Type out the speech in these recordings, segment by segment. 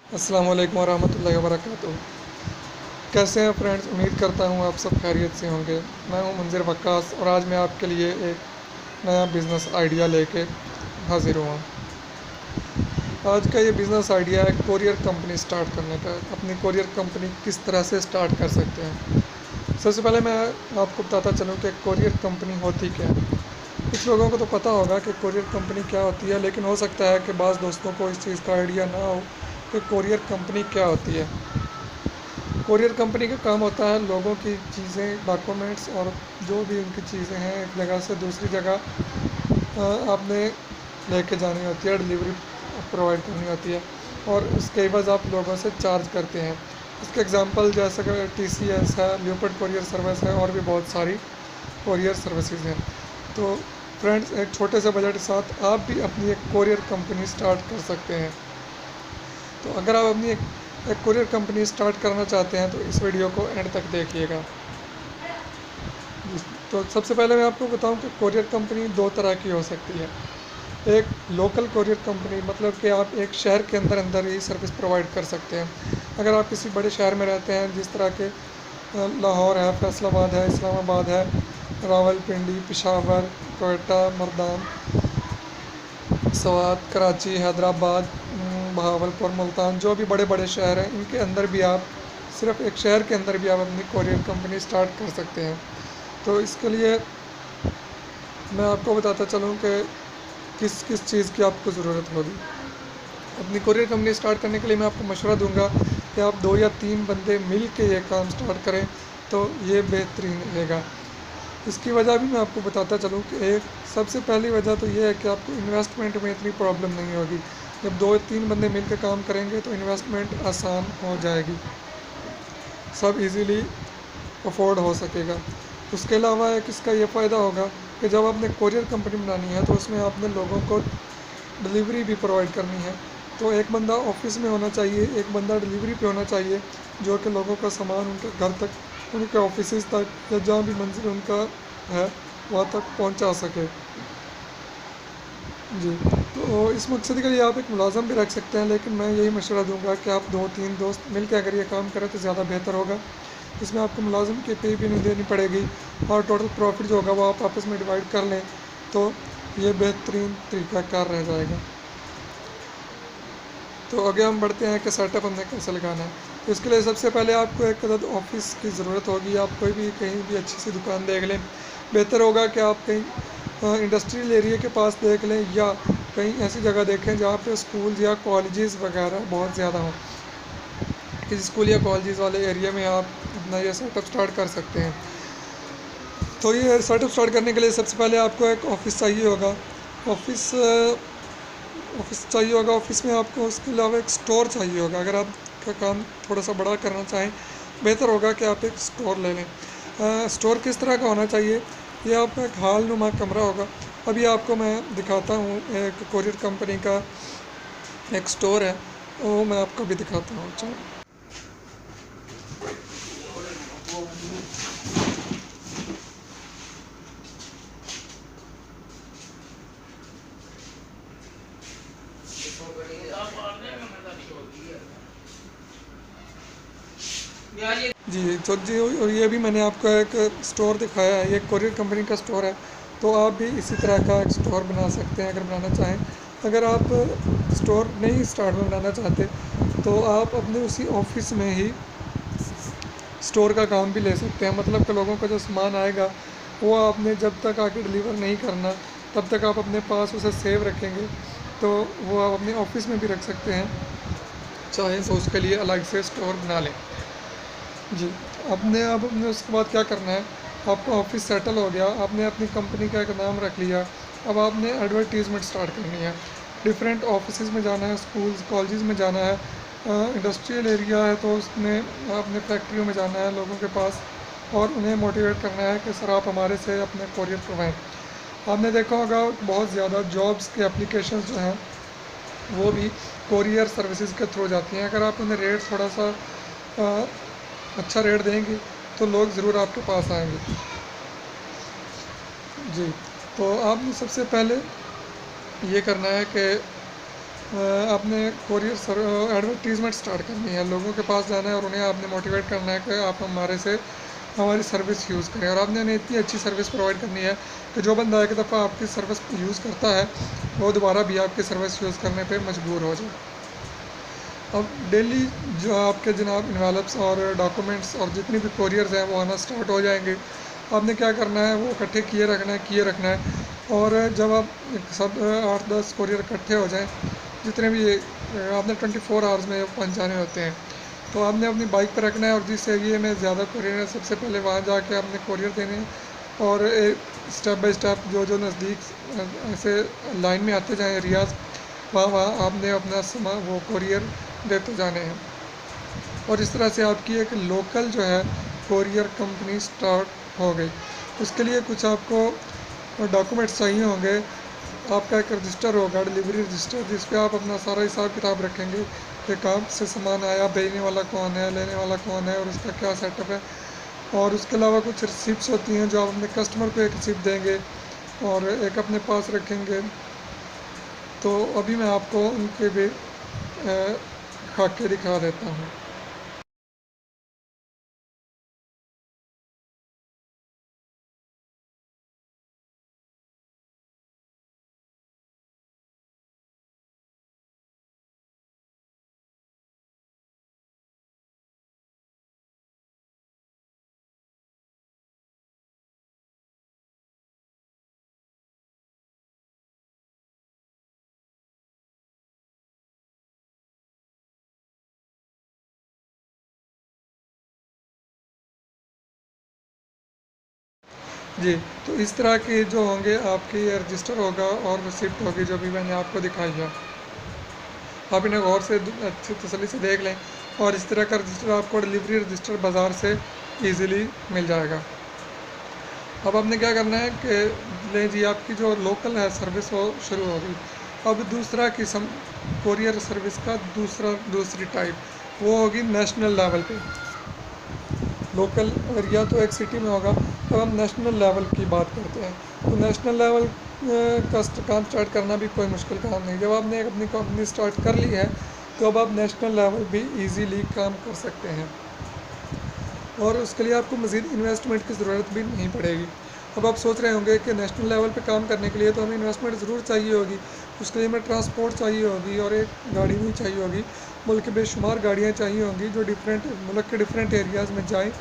अस्सलाम वालेकुम वरहमतुल्लाहि वबरकातुहू। कैसे हैं फ्रेंड्स, उम्मीद करता हूँ आप सब खैरियत से होंगे। मैं हूँ मंज़िर वक्कास और आज मैं आपके लिए एक नया बिज़नेस आइडिया लेके हाज़िर हुआ। आज का ये बिज़नेस आइडिया है कोरियर कंपनी स्टार्ट करने का। अपनी कोरियर कंपनी किस तरह से स्टार्ट कर सकते हैं। सबसे पहले मैं आपको बताता चलूँ कि कोरियर कंपनी होती क्या है। कुछ लोगों को तो पता होगा कि कोरियर कंपनी क्या होती है, लेकिन हो सकता है कि बाज़ दोस्तों को इस चीज़ का आइडिया ना हो कि कोरियर कंपनी क्या होती है। कोरियर कंपनी का काम होता है लोगों की चीज़ें, डॉक्यूमेंट्स और जो भी उनकी चीज़ें हैं एक जगह से दूसरी जगह आपने लेके जानी होती है, डिलीवरी प्रोवाइड करनी होती है और उसके एवज आप लोगों से चार्ज करते हैं। इसके एग्जांपल जैसे कि TCS है, लियोपर्ड कोरियर सर्विस है और भी बहुत सारी कोरियर सर्विसेज हैं। तो फ्रेंड्स, एक छोटे से बजट के साथ आप भी अपनी एक कोरियर कंपनी स्टार्ट कर सकते हैं। तो अगर आप अपनी एक कोरियर कंपनी स्टार्ट करना चाहते हैं तो इस वीडियो को एंड तक देखिएगा। तो सबसे पहले मैं आपको बताऊं कि कोरियर कंपनी दो तरह की हो सकती है। एक लोकल कोरियर कंपनी, मतलब कि आप एक शहर के अंदर अंदर ही सर्विस प्रोवाइड कर सकते हैं। अगर आप किसी बड़े शहर में रहते हैं, जिस तरह के लाहौर है, फैसलाबाद है, इस्लामाबाद है, रावलपिंडी, पेशावर, कोयटा, मरदान, स्वात, कराची, हैदराबाद, बहावलपुर, मुल्तान, जो भी बड़े बड़े शहर हैं, इनके अंदर भी आप सिर्फ एक शहर के अंदर भी आप अपनी कोरियर कंपनी स्टार्ट कर सकते हैं। तो इसके लिए मैं आपको बताता चलूँ कि किस किस चीज़ की आपको ज़रूरत होगी। अपनी कोरियर कंपनी स्टार्ट करने के लिए मैं आपको मशवरा दूंगा कि आप 2 या 3 बंदे मिल के ये काम स्टार्ट करें तो ये बेहतरीन रहेगा। इसकी वजह भी मैं आपको बताता चलूँ कि एक सबसे पहली वजह तो ये है कि आपको इन्वेस्टमेंट में इतनी प्रॉब्लम नहीं होगी। जब 2-3 बंदे मिल के काम करेंगे तो इन्वेस्टमेंट आसान हो जाएगी, सब इजीली अफोर्ड हो सकेगा। उसके अलावा एक इसका ये फ़ायदा होगा कि जब आपने कोरियर कंपनी बनानी है तो उसमें आपने लोगों को डिलीवरी भी प्रोवाइड करनी है। तो एक बंदा ऑफिस में होना चाहिए, एक बंदा डिलीवरी पे होना चाहिए, जो कि लोगों का सामान उनके घर तक, उनके ऑफिस तक या जहाँ भी मंजिल उनका है वहाँ तक पहुँचा सके। जी, तो इस मकसद के लिए आप एक मुलाज़म भी रख सकते हैं, लेकिन मैं यही मशवरा दूंगा कि आप 2-3 दोस्त मिल के अगर ये काम करें तो ज़्यादा बेहतर होगा। इसमें आपको मुलाज़िम की पे भी नहीं देनी पड़ेगी और टोटल प्रॉफिट जो होगा वो आप आपस में डिवाइड कर लें तो ये बेहतरीन तरीक़ाकार रह जाएगा। तो आगे हम बढ़ते हैं कि सेटअप हमने कैसे लगाना है। तो इसके लिए सबसे पहले आपको एक अदद ऑफिस की ज़रूरत होगी। आप कोई भी कहीं भी अच्छी सी दुकान देख लें। बेहतर होगा कि आप कहीं इंडस्ट्रियल एरिया के पास देख लें या कहीं ऐसी जगह देखें जहाँ पे स्कूल या कॉलेजेस वगैरह बहुत ज़्यादा हों। किसी स्कूल या कॉलेजेस वाले एरिया में आप अपना ये सेटअप स्टार्ट कर सकते हैं। तो ये सेटअप स्टार्ट करने के लिए सबसे पहले आपको एक ऑफ़िस चाहिए होगा। ऑफ़िस ऑफ़िस चाहिए होगा। ऑफ़िस में आपको उसके अलावा एक स्टोर चाहिए होगा। अगर आप का काम थोड़ा सा बड़ा करना चाहें, बेहतर होगा कि आप एक स्टोर ले लें। स्टोर किस तरह का होना चाहिए, ये आपका एक हाल नुमा कमरा होगा। अभी आपको मैं दिखाता हूँ, एक कोरियर कंपनी का एक स्टोर है, वो मैं आपको भी दिखाता हूँ। चलो, जी तो जी, और ये भी मैंने आपको एक स्टोर दिखाया है, ये कोरियर कंपनी का स्टोर है। तो आप भी इसी तरह का एक स्टोर बना सकते हैं अगर बनाना चाहें। अगर आप स्टोर नहीं स्टार्ट में बनाना चाहते तो आप अपने उसी ऑफिस में ही स्टोर का काम भी ले सकते हैं। मतलब कि लोगों का जो सामान आएगा वो आपने जब तक आके डिलीवर नहीं करना तब तक आप अपने पास उसे सेव रखेंगे, तो वो आप अपने ऑफिस में भी रख सकते हैं, चाहे तो उसके लिए अलग से स्टोर बना लें। जी, अब अपने उसके बाद क्या करना है, आपका ऑफिस सेटल हो गया, आपने अपनी कंपनी का एक नाम रख लिया। अब आपने एडवर्टीज़मेंट स्टार्ट करनी है। डिफरेंट ऑफिस में जाना है, स्कूल्स कॉलेजेस में जाना है, इंडस्ट्रियल एरिया है तो उसमें आपने फैक्ट्रियों में जाना है लोगों के पास और उन्हें मोटिवेट करना है कि सर आप हमारे से अपने कोरियर करवाएँ। आपने देखा होगा बहुत ज़्यादा जॉब्स के एप्लीकेशन जो हैं वो भी कोरियर सर्विसेज के थ्रू जाती हैं। अगर आप उन्हें रेट थोड़ा सा अच्छा रेट देंगे तो लोग ज़रूर आपके पास आएंगे। जी, तो आपने सबसे पहले ये करना है कि आपने कोरियर सर एडवर्टीज़मेंट स्टार्ट करनी है, लोगों के पास जाना है और उन्हें आपने मोटिवेट करना है कि आप हमारी सर्विस यूज़ करें, और आपने उन्हें इतनी अच्छी सर्विस प्रोवाइड करनी है कि जो बंदा एक दफ़ा आपकी सर्विस यूज़ करता है वो दोबारा भी आपकी सर्विस यूज़ करने पे मजबूर हो जाए। अब डेली जो आपके जनाब इन्वेलप्स और डॉक्यूमेंट्स और जितनी भी कोरियर्स हैं वो आना स्टार्ट हो जाएंगे। आपने क्या करना है, वो इकट्ठे किए रखना है और जब आप सब 8-10 कोरियर इकट्ठे हो जाएं, जितने भी आपने 24 आवर्स में पहुंचाने होते हैं, तो आपने अपनी बाइक पर रखना है और जिस एरिए में ज़्यादा कोरियर है सबसे पहले वहाँ जाके आपने कोरियर देने हैं और स्टेप बाय स्टेप जो जो नज़दीक ऐसे लाइन में आते जाएँ एरियाज़, वहाँ वहाँ आपने अपना सामान वो कोरियर देते जाने हैं। और इस तरह से आपकी एक लोकल जो है कोरियर कंपनी स्टार्ट हो गई। उसके लिए कुछ आपको डॉक्यूमेंट्स चाहिए होंगे। आपका एक रजिस्टर होगा, डिलीवरी रजिस्टर, जिस पे आप अपना सारा हिसाब किताब रखेंगे कि कहाँ से सामान आया, भेजने वाला कौन है, लेने वाला कौन है और उसका क्या सेटअप है। और उसके अलावा कुछ रिसिप्ट्स होती हैं जो आप अपने कस्टमर को एक रिसिप्ट देंगे और एक अपने पास रखेंगे। तो अभी मैं आपको उनके भी खाके दिखा देता हूँ। जी, तो इस तरह के जो होंगे आपके ये रजिस्टर होगा और रिसिप्ट होगी जो भी मैंने आपको दिखाई है। आप इन्हें गौर से अच्छी तसल्ली से देख लें और इस तरह का रजिस्टर आपको डिलीवरी रजिस्टर बाज़ार से इजीली मिल जाएगा। अब आपने क्या करना है कि ले जी आपकी जो लोकल है सर्विस वो शुरू हो गई। अब दूसरा किस्म कोरियर सर्विस का दूसरी टाइप वो होगी नेशनल लेवल पे। लोकल एरिया तो एक सिटी में होगा, तो हम नेशनल लेवल की बात करते हैं। तो नेशनल लेवल का काम स्टार्ट करना भी कोई मुश्किल काम नहीं। जब आपने अपनी कंपनी स्टार्ट कर ली है तो अब आप नेशनल लेवल भी इजीली काम कर सकते हैं और उसके लिए आपको मज़ीद इन्वेस्टमेंट की ज़रूरत भी नहीं पड़ेगी। अब आप सोच रहे होंगे कि नेशनल लेवल पे काम करने के लिए तो हमें इन्वेस्टमेंट ज़रूर चाहिए होगी, उसके लिए हमें ट्रांसपोर्ट चाहिए होगी और एक गाड़ी नहीं चाहिए होगी, बल्कि बेशुमार गाड़ियाँ चाहिए होंगी जो डिफरेंट मुल्क के डिफरेंट एरियाज़ में जाएँ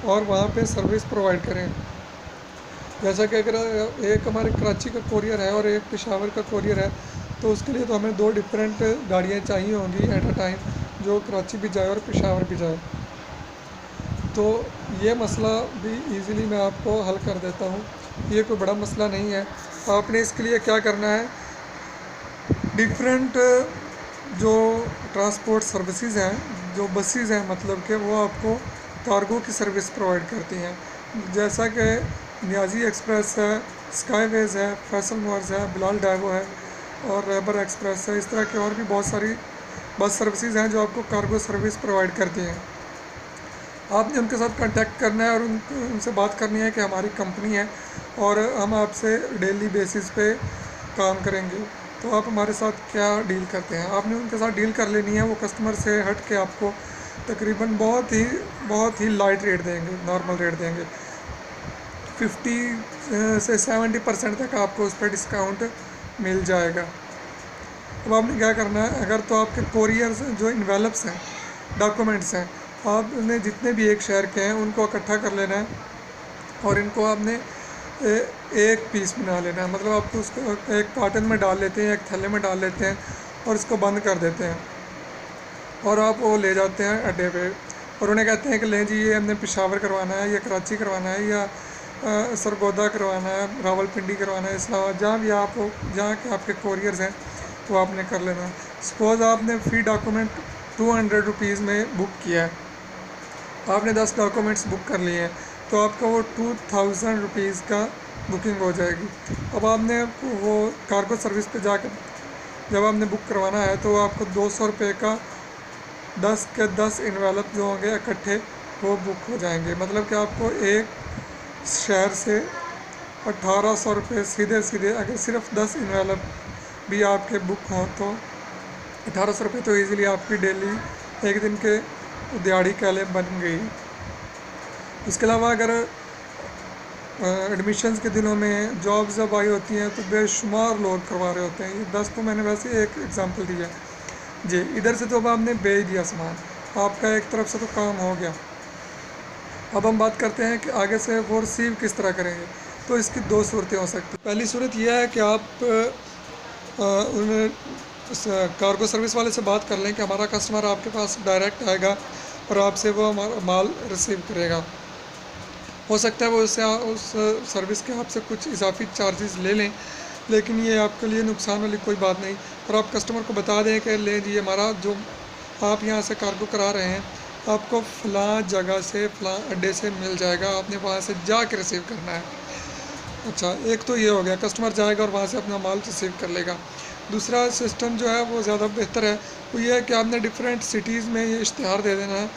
और वहाँ पे सर्विस प्रोवाइड करें। जैसा कि अगर एक हमारे कराची का कोरियर है और एक पेशावर का कोरियर है, तो उसके लिए तो हमें दो डिफरेंट गाड़ियाँ चाहिए होंगी एट अ टाइम, जो कराची भी जाए और पेशावर भी जाए। तो ये मसला भी इजीली मैं आपको हल कर देता हूँ, ये कोई बड़ा मसला नहीं है। आपने इसके लिए क्या करना है, डिफरेंट जो ट्रांसपोर्ट सर्विसेज हैं, जो बसेस हैं, मतलब कि वो आपको कार्गो की सर्विस प्रोवाइड करती हैं, जैसा कि नियाजी एक्सप्रेस है, स्काईवेज है, फैसल मोर्स है, बिलाल डाइवो है और रेबर एक्सप्रेस है। इस तरह की और भी बहुत सारी बस सर्विसेज हैं जो आपको कार्गो सर्विस प्रोवाइड करती हैं। आपने उनके साथ कांटेक्ट करना है और उनसे बात करनी है कि हमारी कंपनी है और हम आपसे डेली बेसिस पे काम करेंगे, तो आप हमारे साथ क्या डील करते हैं। आपने उनके साथ डील कर लेनी है। वो कस्टमर से हट के आपको तकरीबन बहुत ही लाइट रेट देंगे, नॉर्मल रेट देंगे। 50 से 70% तक आपको उस पर डिस्काउंट मिल जाएगा। अब आपने क्या करना है, अगर तो आपके कोरियर्स जो इन्वेलप्स हैं, डॉक्यूमेंट्स हैं, आपने जितने भी एक शहर के हैं उनको इकट्ठा कर लेना है और इनको आपने एक पीस बना लेना है। मतलब आपको उसको एक कार्टन में डाल लेते हैं, एक थैले में डाल लेते हैं और इसको बंद कर देते हैं और आप वो ले जाते हैं अड्डे पे और उन्हें कहते हैं कि लें जी ये हमने पेशावर करवाना है या कराची करवाना है या सरगोदा करवाना है, रावलपिंडी करवाना है, इस्लामाबाद, जहाँ भी आप जहाँ के आपके कोरियर्स हैं वो आपने कर लेना है। सपोज़ आपने फ़ी डॉक्यूमेंट 200 रुपीज़ में बुक किया है, आपने 10 डॉक्यूमेंट्स बुक कर लिए हैं, तो आपका वो 2000 रुपीज़ का बुकिंग हो जाएगी। अब आपने वो कार्गो सर्विस पे जाकर जब आपने बुक करवाना है तो आपको 200 रुपये का 10 के 10 इन्वेलप जो होंगे इकट्ठे वो बुक हो जाएंगे। मतलब कि आपको एक शहर से 1800 रुपये सीधे सीधे अगर सिर्फ 10 इन्वेलप भी आपके बुक हों तो 1800 रुपये तो ईज़िली आपकी डेली एक दिन के दिहाड़ी कैले बन गई। इसके अलावा अगर एडमिशन्स के दिनों में जॉब्स जब आई होती हैं तो बेशुमार लोग करवा रहे होते हैं। ये 10 तो मैंने वैसे एक एग्जांपल दिया जी। इधर से तो अब आपने भेज दिया सामान, आपका एक तरफ से तो काम हो गया। अब हम बात करते हैं कि आगे से वो रिसीव किस तरह करेंगे। तो इसकी दो सूरतें हो सकती हैं। पहली सूरत यह है कि आप उन कार्गो सर्विस वाले से बात कर लें कि हमारा कस्टमर आपके पास डायरेक्ट आएगा और आपसे वो माल रिसीव करेगा। हो सकता है वो उससे उस सर्विस के आपसे कुछ इजाफी चार्जेस ले लें, लेकिन ये आपके लिए नुकसान वाली कोई बात नहीं। और आप कस्टमर को बता दें कि ले जी हमारा जो आप यहाँ से कार्गो करा रहे हैं आपको फ़लाँ जगह से फ़लाँ अड्डे से मिल जाएगा, आपने वहाँ से जा के रिसीव करना है। अच्छा, एक तो ये हो गया, कस्टमर जाएगा और वहाँ से अपना माल रिसीव कर लेगा। दूसरा सिस्टम जो है वो ज़्यादा बेहतर है, वो ये है कि आपने डिफरेंट सिटीज़ में ये इश्तिहार दे देना है।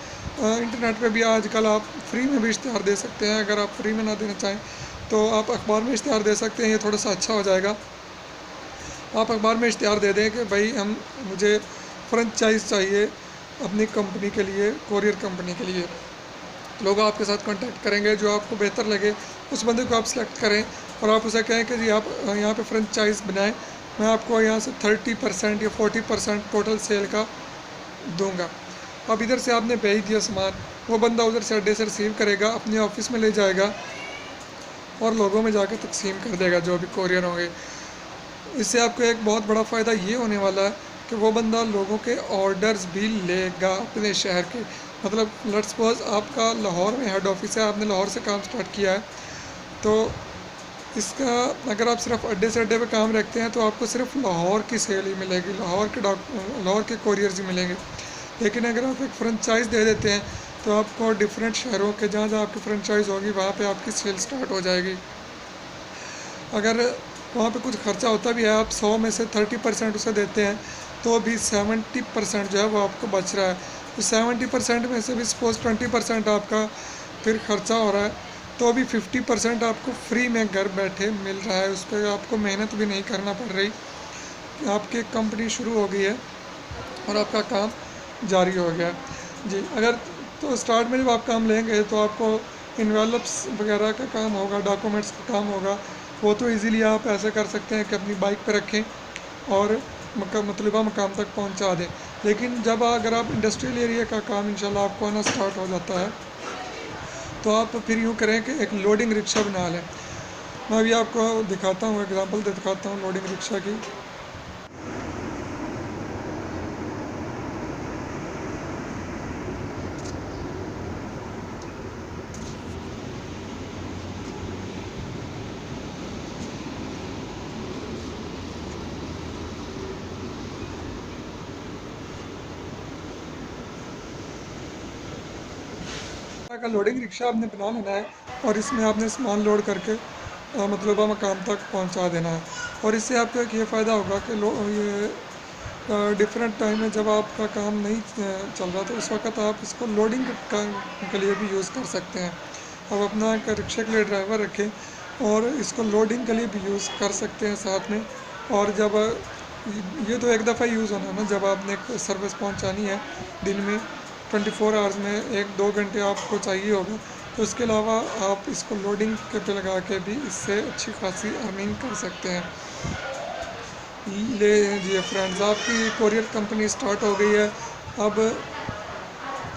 इंटरनेट पे भी आजकल आप फ्री में भी इश्तिहार दे सकते हैं। अगर आप फ्री में ना देना चाहें तो आप अखबार में इश्तिहार दे सकते हैं, ये थोड़ा सा अच्छा हो जाएगा। आप अखबार में इश्तिहार दे दें कि भाई मुझे फ्रेंचाइज चाहिए अपनी कंपनी के लिए, कोरियर कंपनी के लिए। लोग आपके साथ कांटेक्ट करेंगे, जो आपको बेहतर लगे उस बंदे को आप सेलेक्ट करें और आप उसे कहें कि जी आप यहाँ पे फ्रेंचाइज बनाएं, मैं आपको यहाँ से 30% या 40% टोटल सेल का दूंगा। अब इधर से आपने भेज दिया सामान, वो बंदा उधर से अड्डे से रिसीव करेगा, अपने ऑफिस में ले जाएगा और लोगों में जाकर तकसीम कर देगा जो भी कोरियर होंगे। इससे आपको एक बहुत बड़ा फ़ायदा ये होने वाला है कि वो बंदा लोगों के ऑर्डर्स भी लेगा अपने शहर के। मतलब लेट्स सपोज आपका लाहौर में हेड ऑफिस है, आपने लाहौर से काम स्टार्ट किया है, तो इसका अगर आप सिर्फ अड्डे से अड्डे पे काम रखते हैं तो आपको सिर्फ लाहौर की सेल ही मिलेगी, लाहौर के कोरियर्स ही मिलेंगे। लेकिन अगर आप एक फ्रेंचाइज़ दे देते हैं तो आपको डिफरेंट शहरों के जहाँ जहाँ आपकी फ्रेंचाइज़ होगी वहाँ पे आपकी सेल स्टार्ट हो जाएगी। अगर वहाँ पे कुछ खर्चा होता भी है, आप 100 में से 30% उसे देते हैं तो भी 70% जो है वो आपको बच रहा है। तो 70% में से भी सपोज 20% आपका फिर खर्चा हो रहा है, तो अभी 50% आपको फ्री में घर बैठे मिल रहा है। उस पर आपको मेहनत भी नहीं करना पड़ रही, आपकी कंपनी शुरू हो गई है और आपका काम जारी हो गया जी। अगर तो स्टार्ट में जब आप काम लेंगे तो आपको इन्वेलप्स वगैरह का काम होगा, डॉक्यूमेंट्स का काम होगा, वो तो इजीली आप ऐसे कर सकते हैं कि अपनी बाइक पर रखें और मतलूबा मकाम तक पहुंचा दें। लेकिन जब अगर आप इंडस्ट्रियल एरिया का काम इंशाल्लाह आपको आना स्टार्ट हो जाता है तो आप फिर यूँ करें कि एक लोडिंग रिक्शा बना लें। मैं अभी आपको दिखाता हूँ, एग्जांपल दिखाता हूँ लोडिंग रिक्शा की। का लोडिंग रिक्शा आपने बना लेना है और इसमें आपने सामान लोड करके मतलूबा मकाम तक पहुंचा देना है। और इससे आपको एक ये फ़ायदा होगा कि ये डिफरेंट टाइम में जब आपका काम नहीं चल रहा तो उस वक्त आप इसको लोडिंग के लिए भी यूज़ कर सकते हैं। अब अपना एक रिक्शे के लिए ड्राइवर रखें और इसको लोडिंग के लिए भी यूज़ कर सकते हैं साथ में। और जब ये तो एक दफ़ा यूज़ होना है ना, जब आपने सर्विस पहुंचानी है दिन में 24 आवर्स में 1-2 घंटे आपको चाहिए होगा, तो इसके अलावा आप इसको लोडिंग के पे लगा के भी इससे अच्छी खासी अर्निंग कर सकते हैं। ले जी फ्रेंड्स, आपकी कोरियर कंपनी स्टार्ट हो गई है। अब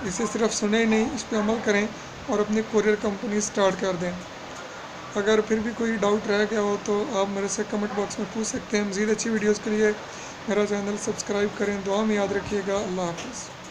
इसे सिर्फ सुने ही नहीं, इस पर अमल करें और अपनी कोरियर कंपनी स्टार्ट कर दें। अगर फिर भी कोई डाउट रह गया हो तो आप मेरे से कमेंट बॉक्स में पूछ सकते हैं। मज़ीद अच्छी वीडियोज़ के लिए मेरा चैनल सब्सक्राइब करें। दुआ में याद रखिएगा। अल्लाह हाफ़िज़।